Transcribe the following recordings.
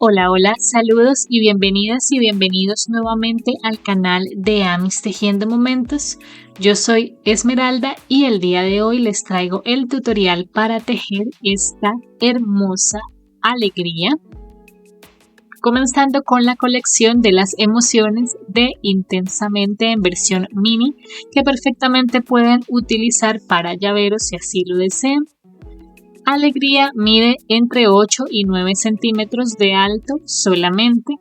Hola, hola, saludos y bienvenidas y bienvenidos nuevamente al canal de Amis Tejiendo Momentos. Yo soy Esmeralda y el día de hoy les traigo el tutorial para tejer esta hermosa alegría, comenzando con la colección de las emociones de Intensamente en versión mini, que perfectamente pueden utilizar para llaveros si así lo desean. Alegría mide entre 8 y 9 centímetros de alto solamente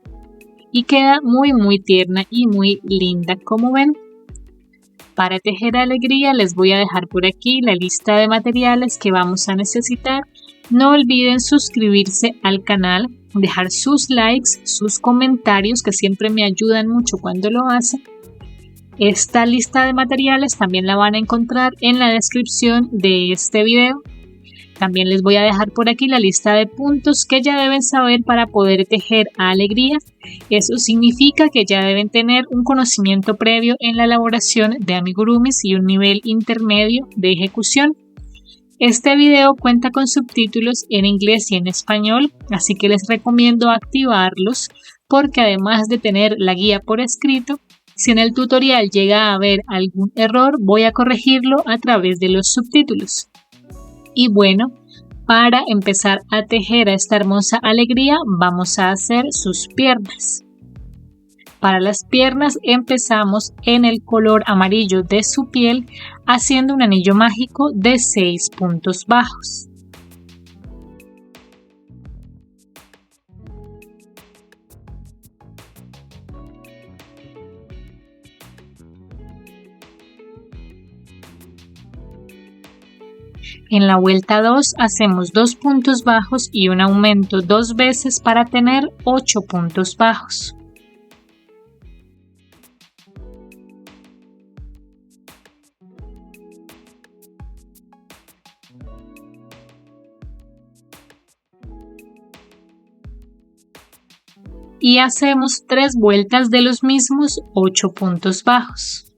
y queda muy tierna y muy linda, como ven. Para tejer Alegría les voy a dejar por aquí la lista de materiales que vamos a necesitar. No olviden suscribirse al canal, dejar sus likes, sus comentarios que siempre me ayudan mucho cuando lo hacen. Esta lista de materiales también la van a encontrar en la descripción de este video. También les voy a dejar por aquí la lista de puntos que ya deben saber para poder tejer Alegría. Eso significa que ya deben tener un conocimiento previo en la elaboración de amigurumis y un nivel intermedio de ejecución. Este video cuenta con subtítulos en inglés y en español, así que les recomiendo activarlos porque además de tener la guía por escrito, si en el tutorial llega a haber algún error, voy a corregirlo a través de los subtítulos. Y bueno, para empezar a tejer a esta hermosa Alegría vamos a hacer sus piernas. Para las piernas empezamos en el color amarillo de su piel haciendo un anillo mágico de 6 puntos bajos. En la vuelta 2 hacemos 2 puntos bajos y un aumento 2 veces para tener 8 puntos bajos. Y hacemos 3 vueltas de los mismos 8 puntos bajos.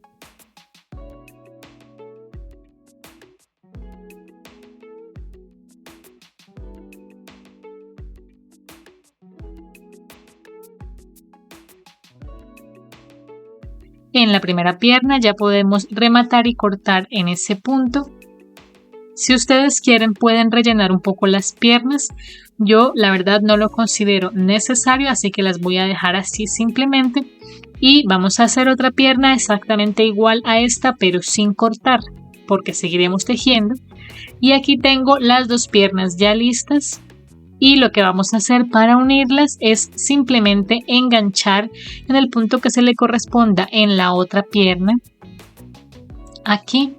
En la primera pierna ya podemos rematar y cortar en ese punto. Si ustedes quieren pueden rellenar un poco las piernas. Yo la verdad no lo considero necesario, así que las voy a dejar así simplemente. Y vamos a hacer otra pierna exactamente igual a esta, pero sin cortar, porque seguiremos tejiendo. Y aquí tengo las dos piernas ya listas. Y lo que vamos a hacer para unirlas es simplemente enganchar en el punto que se le corresponda en la otra pierna, aquí.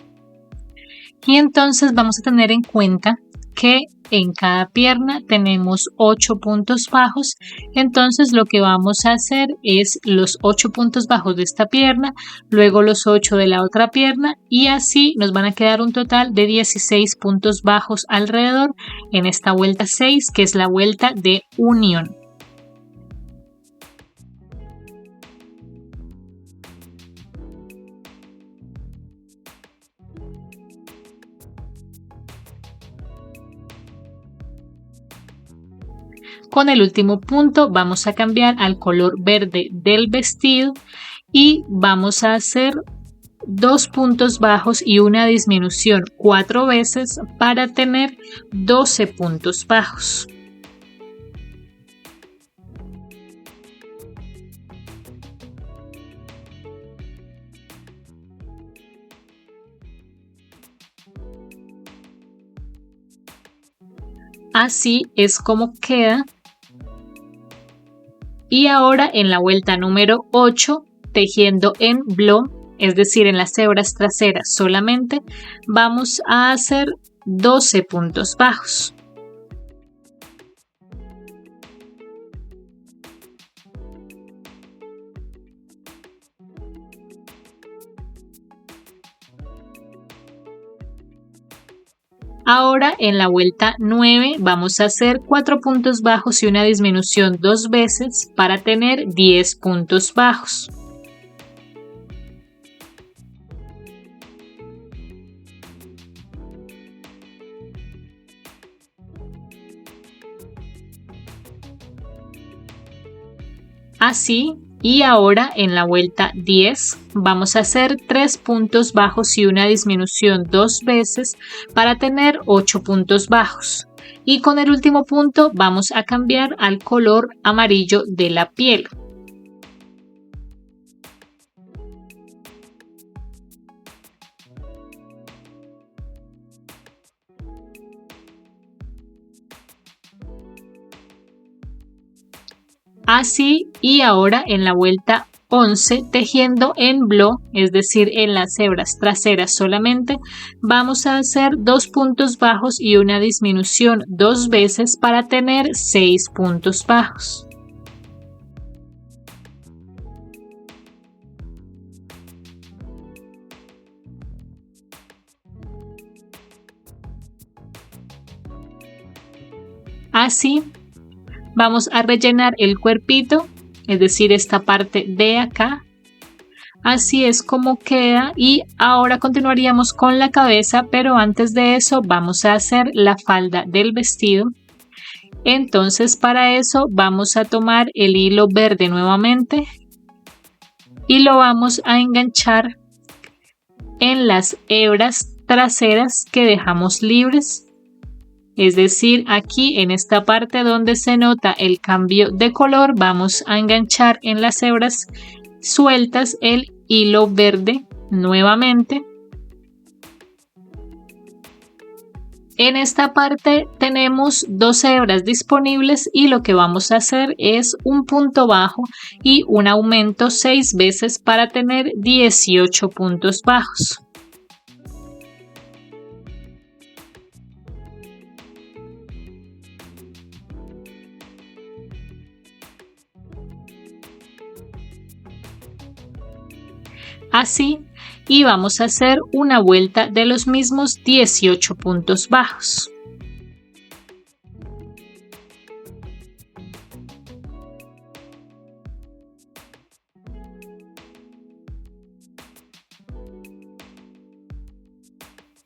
Y entonces vamos a tener en cuenta que en cada pierna tenemos 8 puntos bajos, entonces lo que vamos a hacer es los 8 puntos bajos de esta pierna, luego los 8 de la otra pierna y así nos van a quedar un total de 16 puntos bajos alrededor en esta vuelta 6, que es la vuelta de unión. Con el último punto vamos a cambiar al color verde del vestido y vamos a hacer 2 puntos bajos y una disminución 4 veces para tener 12 puntos bajos. Así es como queda. Y ahora en la vuelta número 8, tejiendo en blow, es decir, en las hebras traseras solamente, vamos a hacer 12 puntos bajos. Ahora en la vuelta 9 vamos a hacer 4 puntos bajos y una disminución 2 veces para tener 10 puntos bajos. Así, y ahora en la vuelta 10 vamos a hacer 3 puntos bajos y una disminución 2 veces para tener 8 puntos bajos. Y con el último punto vamos a cambiar al color amarillo de la piel. Así, y ahora en la vuelta 11 tejiendo en bloc, es decir, en las hebras traseras solamente, vamos a hacer 2 puntos bajos y una disminución 2 veces para tener 6 puntos bajos. Así, vamos a rellenar el cuerpito, es decir, esta parte de acá. Así es como queda y ahora continuaríamos con la cabeza, pero antes de eso vamos a hacer la falda del vestido. Entonces para eso vamos a tomar el hilo verde nuevamente y lo vamos a enganchar en las hebras traseras que dejamos libres. Es decir, aquí en esta parte donde se nota el cambio de color, vamos a enganchar en las hebras sueltas el hilo verde nuevamente. En esta parte tenemos 2 hebras disponibles y lo que vamos a hacer es un punto bajo y un aumento 6 veces para tener 18 puntos bajos. Así, y vamos a hacer una vuelta de los mismos 18 puntos bajos.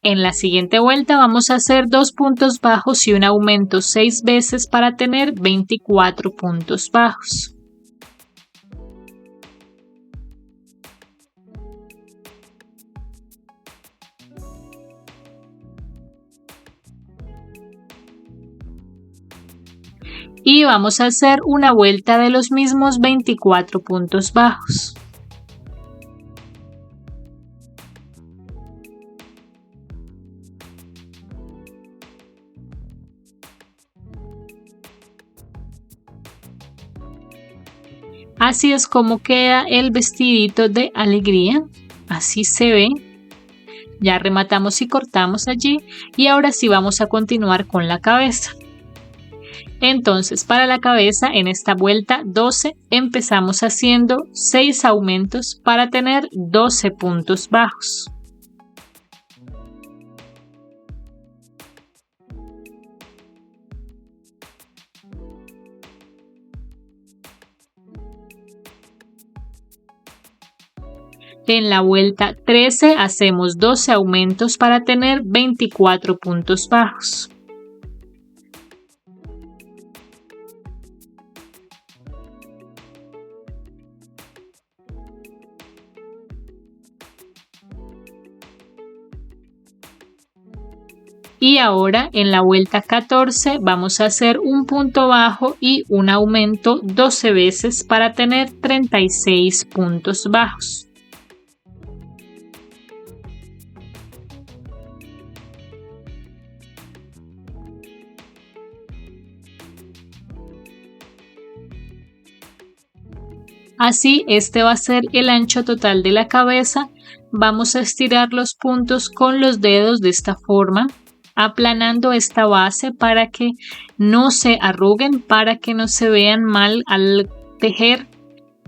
En la siguiente vuelta vamos a hacer 2 puntos bajos y un aumento 6 veces para tener 24 puntos bajos. Y vamos a hacer una vuelta de los mismos 24 puntos bajos. Así es como queda el vestidito de Alegría, así se ve. Ya rematamos y cortamos allí y ahora sí vamos a continuar con la cabeza. Entonces para la cabeza en esta vuelta 12 empezamos haciendo 6 aumentos para tener 12 puntos bajos. En la vuelta 13 hacemos 12 aumentos para tener 24 puntos bajos. Y ahora en la vuelta 14 vamos a hacer un punto bajo y un aumento 12 veces para tener 36 puntos bajos. Así, este va a ser el ancho total de la cabeza. Vamos a estirar los puntos con los dedos de esta forma, aplanando esta base para que no se arruguen, para que no se vean mal al tejer.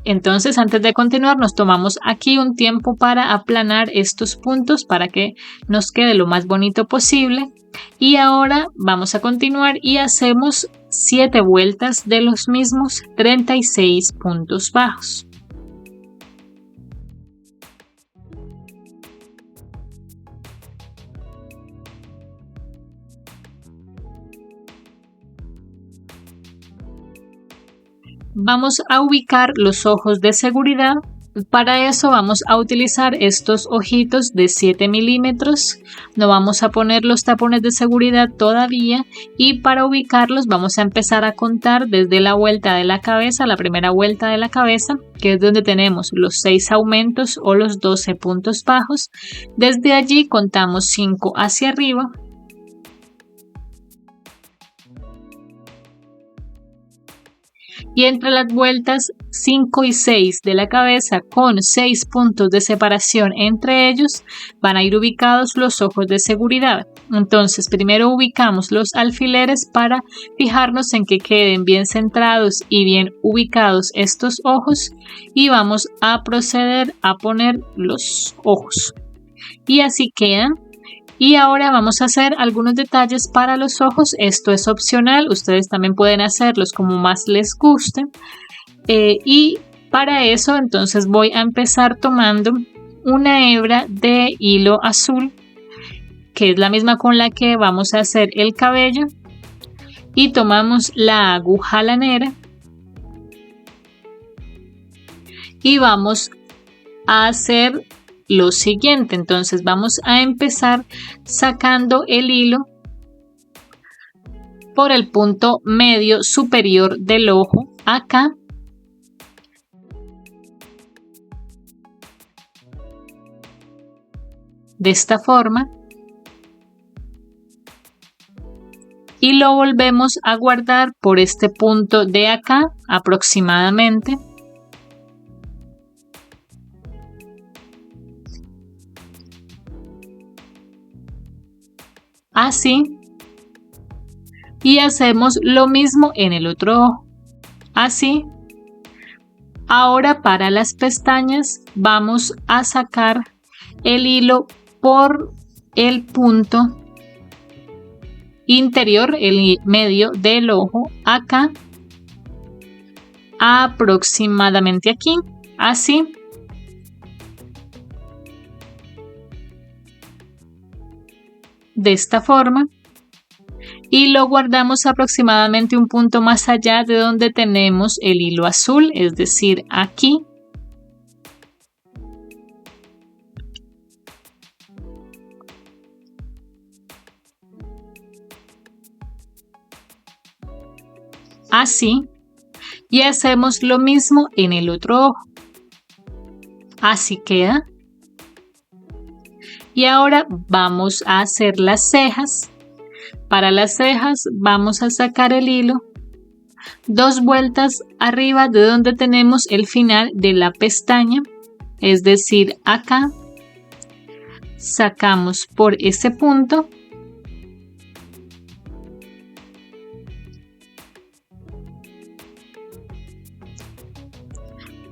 Entonces, antes de continuar, nos tomamos aquí un tiempo para aplanar estos puntos para que nos quede lo más bonito posible. Y ahora vamos a continuar y hacemos 7 vueltas de los mismos 36 puntos bajos. Vamos a ubicar los ojos de seguridad. Para eso vamos a utilizar estos ojitos de 7 milímetros. No vamos a poner los tapones de seguridad todavía, y para ubicarlos vamos a empezar a contar desde la vuelta de la cabeza, la primera vuelta de la cabeza, que es donde tenemos los 6 aumentos o los 12 puntos bajos. Desde allí contamos 5 hacia arriba. Y entre las vueltas 5 y 6 de la cabeza, con 6 puntos de separación entre ellos, van a ir ubicados los ojos de seguridad. Entonces, primero ubicamos los alfileres para fijarnos en que queden bien centrados y bien ubicados estos ojos, y vamos a proceder a poner los ojos. Y así quedan. Y ahora vamos a hacer algunos detalles para los ojos. Esto es opcional, ustedes también pueden hacerlos como más les guste. Y para eso entonces voy a empezar tomando una hebra de hilo azul, que es la misma con la que vamos a hacer el cabello. Y tomamos la aguja lanera y vamos a hacer lo siguiente. Entonces vamos a empezar sacando el hilo por el punto medio superior del ojo, acá, de esta forma, y lo volvemos a guardar por este punto de acá aproximadamente. Así. Y hacemos lo mismo en el otro ojo. Así. Ahora para las pestañas vamos a sacar el hilo por el punto interior, el medio del ojo, acá, aproximadamente aquí. Así. De esta forma, y lo guardamos aproximadamente un punto más allá de donde tenemos el hilo azul, es decir, aquí. Así. Y hacemos lo mismo en el otro ojo. Así queda. Y ahora vamos a hacer las cejas. Para las cejas vamos a sacar el hilo 2 vueltas arriba de donde tenemos el final de la pestaña, es decir, acá. Sacamos por ese punto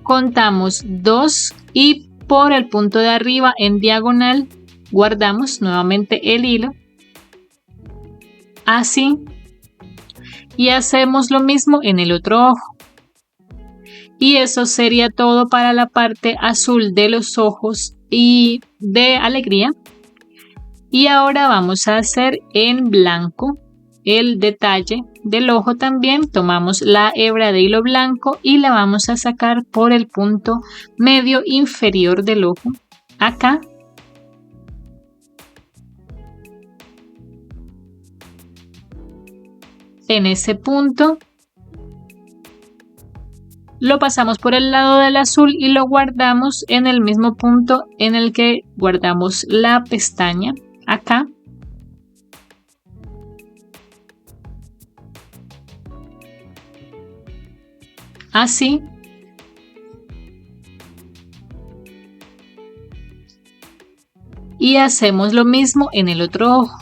contamos 2 y por el punto de arriba en diagonal guardamos nuevamente el hilo, así, y hacemos lo mismo en el otro ojo. Y eso sería todo para la parte azul de los ojos y de alegría. Y ahora vamos a hacer en blanco el detalle del ojo. También tomamos la hebra de hilo blanco y la vamos a sacar por el punto medio inferior del ojo, acá. En ese punto lo pasamos por el lado del azul y lo guardamos en el mismo punto en el que guardamos la pestaña, acá. Así. Y hacemos lo mismo en el otro ojo.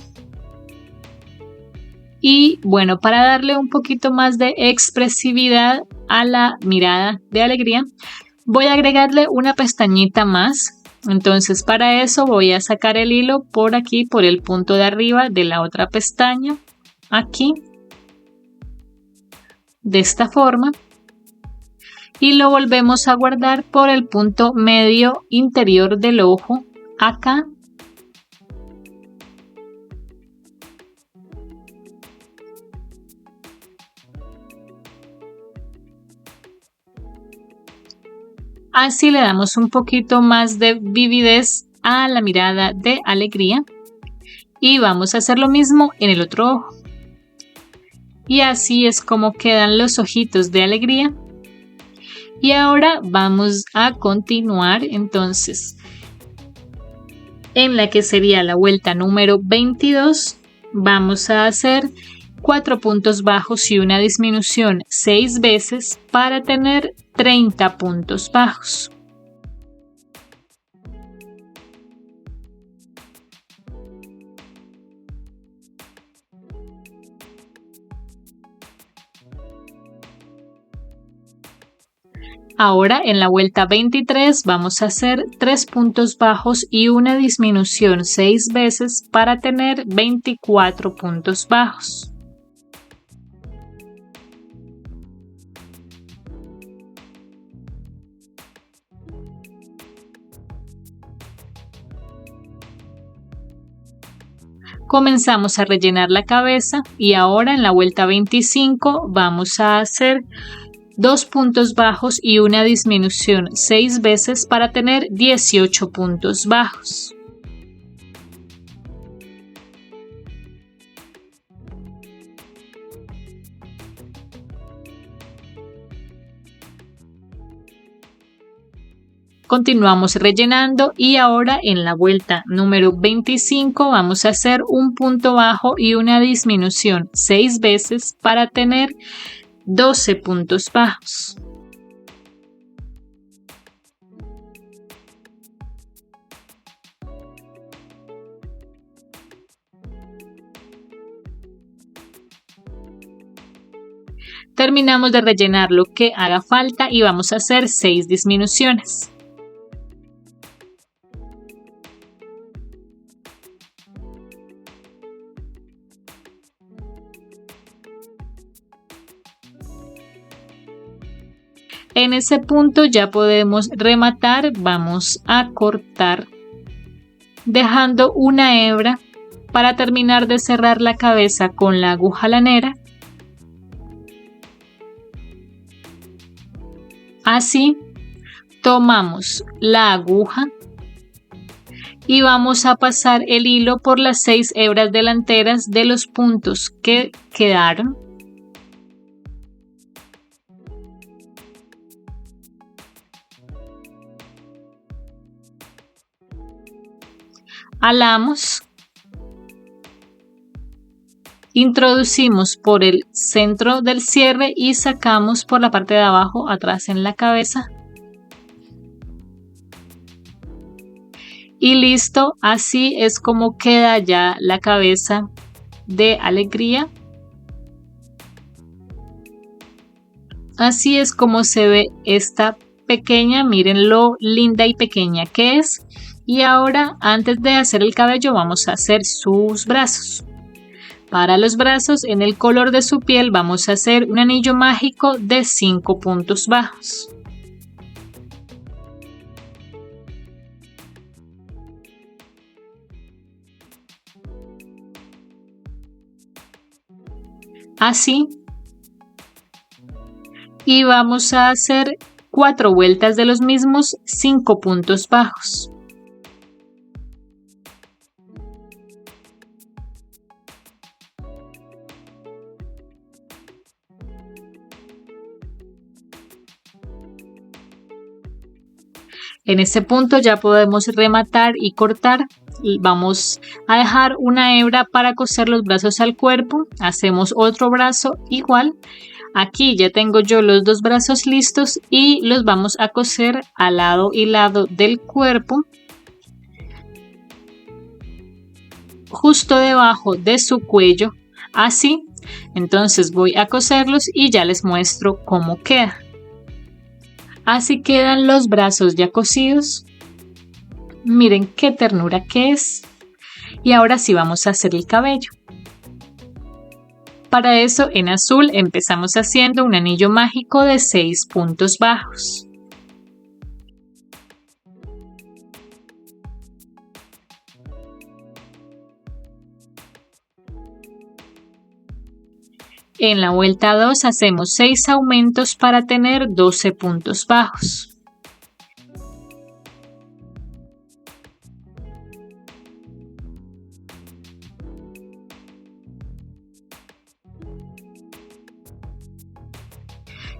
Y bueno, para darle un poquito más de expresividad a la mirada de alegría, voy a agregarle una pestañita más. Entonces para eso voy a sacar el hilo por aquí, por el punto de arriba de la otra pestaña, aquí, de esta forma, y lo volvemos a guardar por el punto medio interior del ojo, acá. Así le damos un poquito más de vividez a la mirada de alegría. Y vamos a hacer lo mismo en el otro ojo. Y así es como quedan los ojitos de alegría. Y ahora vamos a continuar entonces en la que sería la vuelta número 22. Vamos a hacer 4 puntos bajos y una disminución 6 veces para tener 30 puntos bajos. Ahora en la vuelta 23 vamos a hacer 3 puntos bajos y una disminución 6 veces para tener 24 puntos bajos. Comenzamos a rellenar la cabeza y ahora en la vuelta 25 vamos a hacer 2 puntos bajos y una disminución 6 veces para tener 18 puntos bajos. Continuamos rellenando y ahora en la vuelta número 25 vamos a hacer un punto bajo y una disminución 6 veces para tener 12 puntos bajos. Terminamos de rellenar lo que haga falta y vamos a hacer 6 disminuciones. En ese punto ya podemos rematar, vamos a cortar dejando una hebra para terminar de cerrar la cabeza con la aguja lanera. Así tomamos la aguja y vamos a pasar el hilo por las 6 hebras delanteras de los puntos que quedaron. Alamos, introducimos por el centro del cierre y sacamos por la parte de abajo atrás en la cabeza. Y listo, así es como queda ya la cabeza de alegría. Así es como se ve esta pequeña, miren lo linda y pequeña que es. Y ahora, antes de hacer el cabello, vamos a hacer sus brazos. Para los brazos, en el color de su piel, vamos a hacer un anillo mágico de 5 puntos bajos. Así. Y vamos a hacer 4 vueltas de los mismos 5 puntos bajos. En este punto ya podemos rematar y cortar. Vamos a dejar una hebra para coser los brazos al cuerpo. Hacemos otro brazo igual. Aquí ya tengo yo los 2 brazos listos y los vamos a coser al lado y lado del cuerpo, justo debajo de su cuello, así. Entonces voy a coserlos y ya les muestro cómo queda. Así quedan los brazos ya cosidos. Miren qué ternura que es. Y ahora sí vamos a hacer el cabello. Para eso en azul empezamos haciendo un anillo mágico de 6 puntos bajos. En la vuelta 2 hacemos 6 aumentos para tener 12 puntos bajos.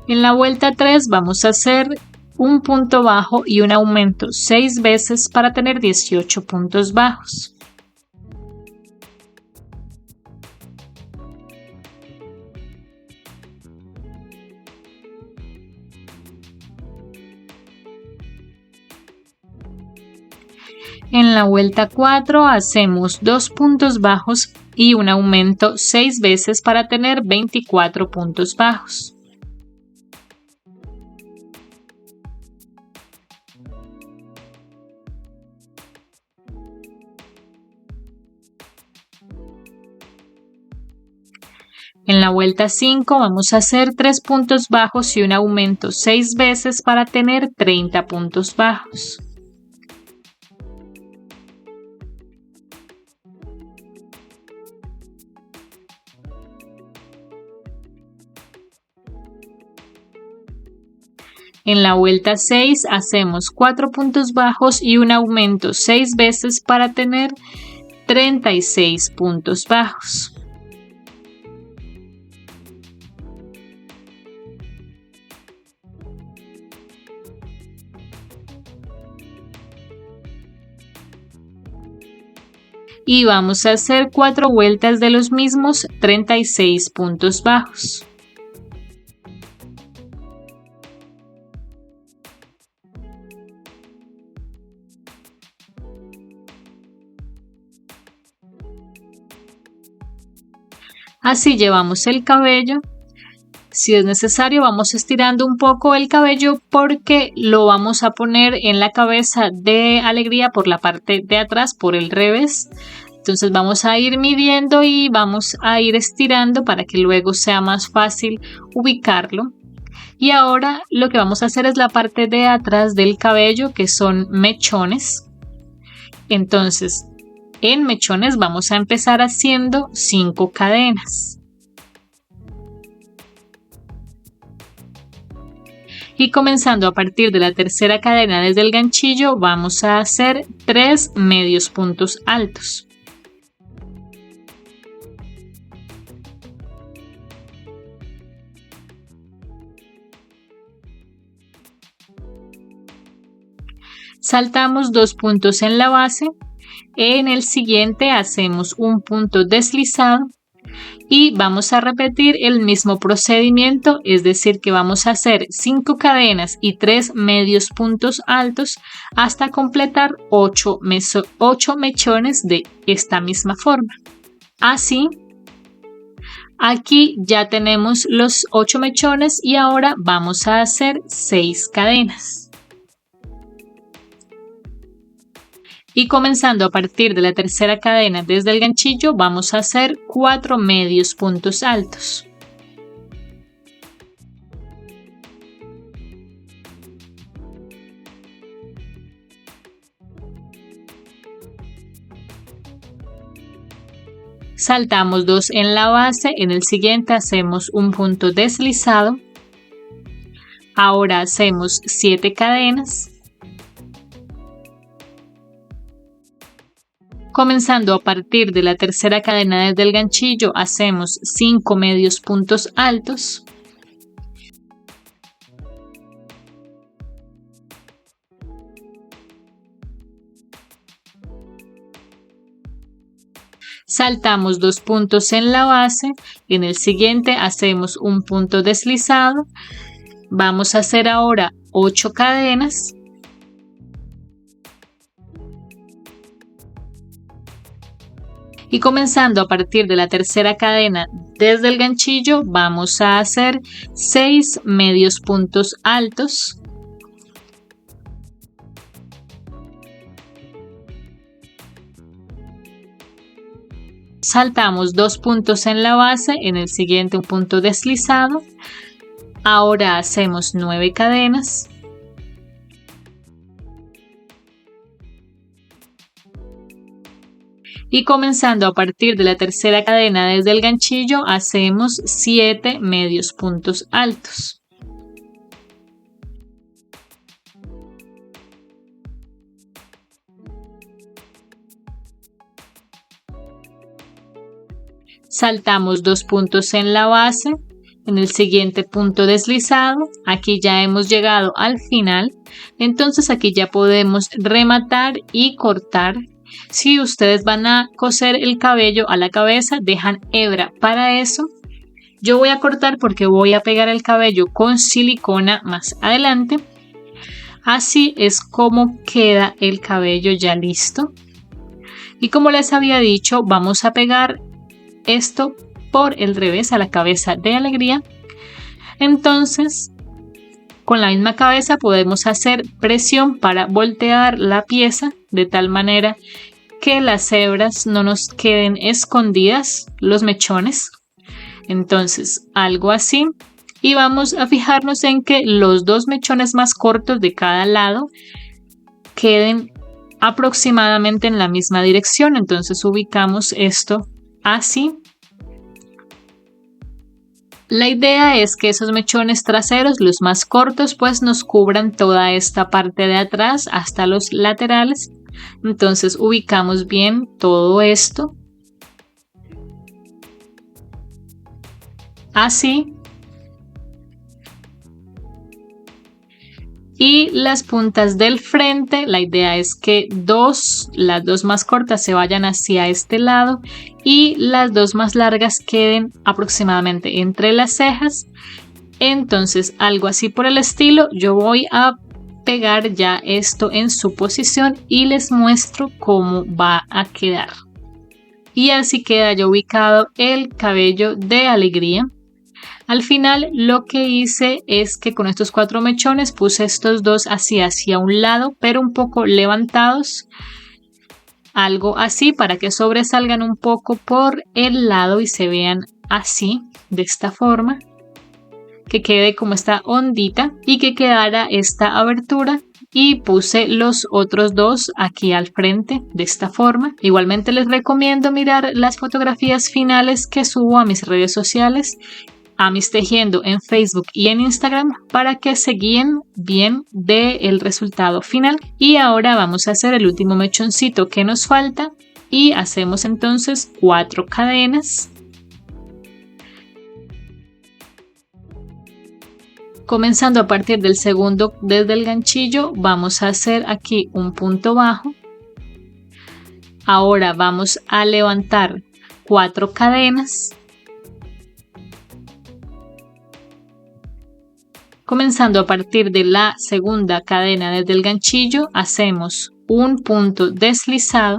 En la vuelta 3 vamos a hacer un punto bajo y un aumento 6 veces para tener 18 puntos bajos. En la vuelta 4 hacemos 2 puntos bajos y un aumento 6 veces para tener 24 puntos bajos. En la vuelta 5 vamos a hacer 3 puntos bajos y un aumento 6 veces para tener 30 puntos bajos. En la vuelta 6 hacemos 4 puntos bajos y un aumento 6 veces para tener 36 puntos bajos. Y vamos a hacer 4 vueltas de los mismos 36 puntos bajos. Así llevamos el cabello. Si es necesario, vamos estirando un poco el cabello porque lo vamos a poner en la cabeza de Alegría por la parte de atrás, por el revés. Entonces vamos a ir midiendo y vamos a ir estirando para que luego sea más fácil ubicarlo. Y ahora lo que vamos a hacer es la parte de atrás del cabello, que son mechones. Entonces, en mechones vamos a empezar haciendo 5 cadenas. Y comenzando a partir de la tercera cadena desde el ganchillo, vamos a hacer 3 medios puntos altos. Saltamos 2 puntos en la base. En el siguiente hacemos un punto deslizado y vamos a repetir el mismo procedimiento, es decir que vamos a hacer 5 cadenas y 3 medios puntos altos hasta completar 8 mechones de esta misma forma. Así, aquí ya tenemos los 8 mechones y ahora vamos a hacer 6 cadenas. Y comenzando a partir de la tercera cadena desde el ganchillo, vamos a hacer 4 medios puntos altos. Saltamos 2 en la base, en el siguiente hacemos un punto deslizado. Ahora hacemos 7 cadenas. Comenzando a partir de la tercera cadena desde el ganchillo, hacemos 5 medios puntos altos. Saltamos 2 puntos en la base, en el siguiente hacemos un punto deslizado. Vamos a hacer ahora 8 cadenas. Y comenzando a partir de la tercera cadena desde el ganchillo, vamos a hacer 6 medios puntos altos. Saltamos 2 puntos en la base, en el siguiente un punto deslizado. Ahora hacemos 9 cadenas. Y comenzando a partir de la tercera cadena desde el ganchillo, hacemos 7 medios puntos altos. Saltamos 2 puntos en la base, en el siguiente punto deslizado. Aquí ya hemos llegado al final, entonces aquí ya podemos rematar y cortar. Si ustedes van a coser el cabello a la cabeza, dejan hebra para eso. Yo voy a cortar porque voy a pegar el cabello con silicona más adelante. Así es como queda el cabello ya listo. Y como les había dicho, vamos a pegar esto por el revés a la cabeza de Alegría. Entonces, con la misma cabeza podemos hacer presión para voltear la pieza de tal manera que las hebras no nos queden escondidas, los mechones. Entonces, algo así. Y vamos a fijarnos en que los dos mechones más cortos de cada lado queden aproximadamente en la misma dirección. Entonces ubicamos esto así. La idea es que esos mechones traseros, los más cortos, pues nos cubran toda esta parte de atrás hasta los laterales. Entonces ubicamos bien todo esto. Así. Y las puntas del frente, la idea es que las dos más cortas se vayan hacia este lado y las dos más largas queden aproximadamente entre las cejas. Entonces, algo así por el estilo. Yo voy a pegar ya esto en su posición y les muestro cómo va a quedar. Y así queda ya ubicado el cabello de Alegría. Al final lo que hice es que con estos 4 mechones puse estos dos hacia un lado, pero un poco levantados. Algo así para que sobresalgan un poco por el lado y se vean así, de esta forma. Que quede como esta ondita y que quedara esta abertura. Y puse los otros dos aquí al frente de esta forma. Igualmente les recomiendo mirar las fotografías finales que subo a mis redes sociales, a Mis Tejiendo en Facebook y en Instagram, para que se guíen bien del resultado final. Y ahora vamos a hacer el último mechoncito que nos falta y hacemos entonces 4 cadenas. Comenzando a partir del segundo desde el ganchillo, vamos a hacer aquí un punto bajo. Ahora vamos a levantar 4 cadenas. Comenzando a partir de la segunda cadena desde el ganchillo, hacemos un punto deslizado.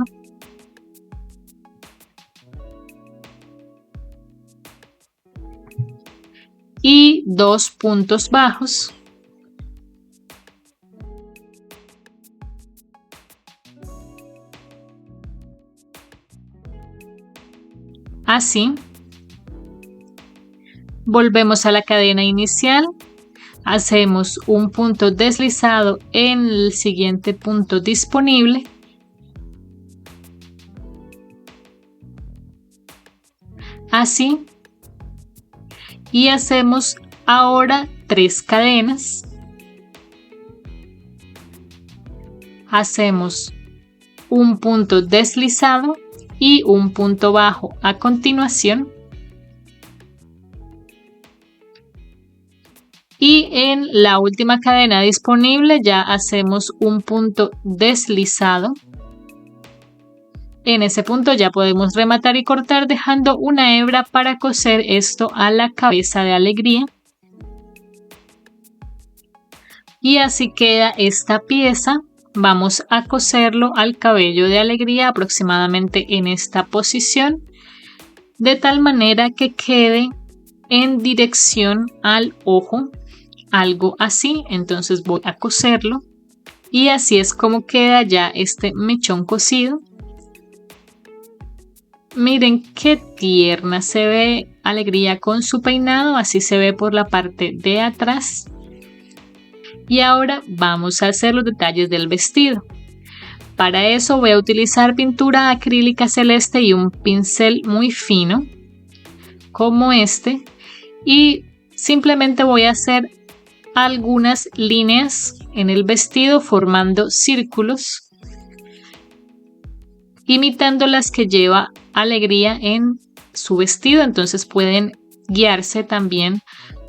Y 2 puntos bajos. Así. Volvemos a la cadena inicial. Hacemos un punto deslizado en el siguiente punto disponible. Así. Y hacemos ahora 3 cadenas. Hacemos un punto deslizado y un punto bajo a continuación. Y en la última cadena disponible ya hacemos un punto deslizado. En ese punto ya podemos rematar y cortar dejando una hebra para coser esto a la cabeza de Alegría. Y así queda esta pieza. Vamos a coserlo al cabello de Alegría aproximadamente en esta posición, de tal manera que quede en dirección al ojo, algo así. Entonces voy a coserlo y así es como queda ya este mechón cosido. Miren qué tierna se ve Alegría con su peinado, así se ve por la parte de atrás. Y ahora vamos a hacer los detalles del vestido. Para eso voy a utilizar pintura acrílica celeste y un pincel muy fino, como este. Y simplemente voy a hacer algunas líneas en el vestido formando círculos, imitando las que lleva Alegría en su vestido. Entonces pueden guiarse también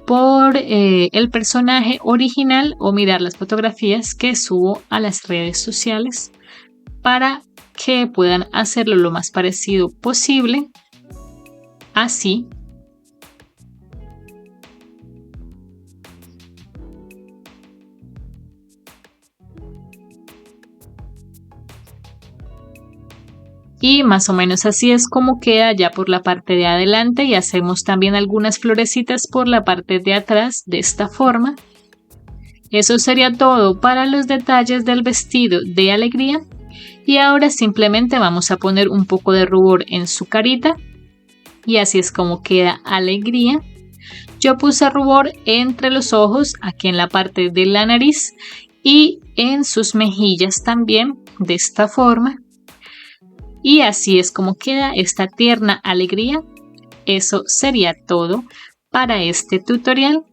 por el personaje original o mirar las fotografías que subo a las redes sociales para que puedan hacerlo lo más parecido posible. Así y más o menos así es como queda ya por la parte de adelante, y hacemos también algunas florecitas por la parte de atrás de esta forma. Eso sería todo para los detalles del vestido de Alegría, y ahora simplemente vamos a poner un poco de rubor en su carita y así es como queda Alegría. Yo puse rubor entre los ojos, aquí en la parte de la nariz y en sus mejillas también, de esta forma. Y así es como queda esta tierna Alegría. Eso sería todo para este tutorial.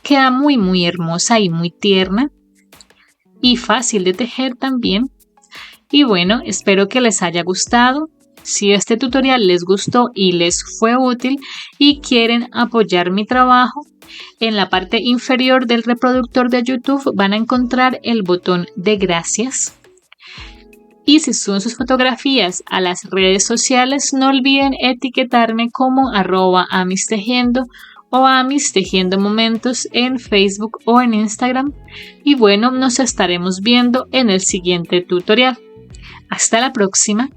Queda muy hermosa y muy tierna y fácil de tejer también. Y bueno, espero que les haya gustado. Si este tutorial les gustó y les fue útil y quieren apoyar mi trabajo, en la parte inferior del reproductor de YouTube van a encontrar el botón de gracias. Y si suben sus fotografías a las redes sociales, no olviden etiquetarme como @amistejiendo o amistejiendomomentos en Facebook o en Instagram. Y bueno, nos estaremos viendo en el siguiente tutorial. Hasta la próxima.